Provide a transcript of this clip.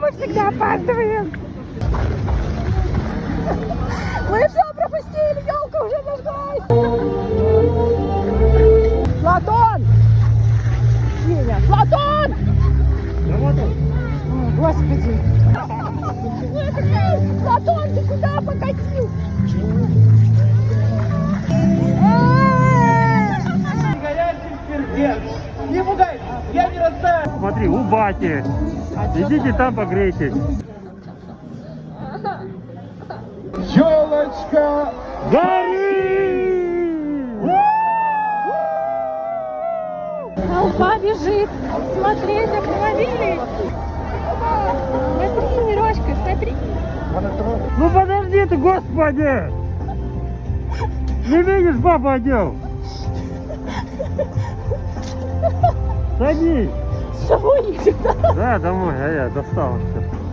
мы всегда опаздываем. Мы все пропустили, елка уже зажглась. Платон! Сеня, Платон! О, Господи. Платон, ты куда покатил? Горячих сердец. Не пугайтесь, я не растаю. Смотри, у бати. Идите там погрейтесь. Елочка. Гори! Толпа бежит смотреть автомобили. Смотри, Мирошка, смотри. Ну подожди ты, господи! Не видишь, баба одел? Садись! Домой едем. Да, домой, а я достал все.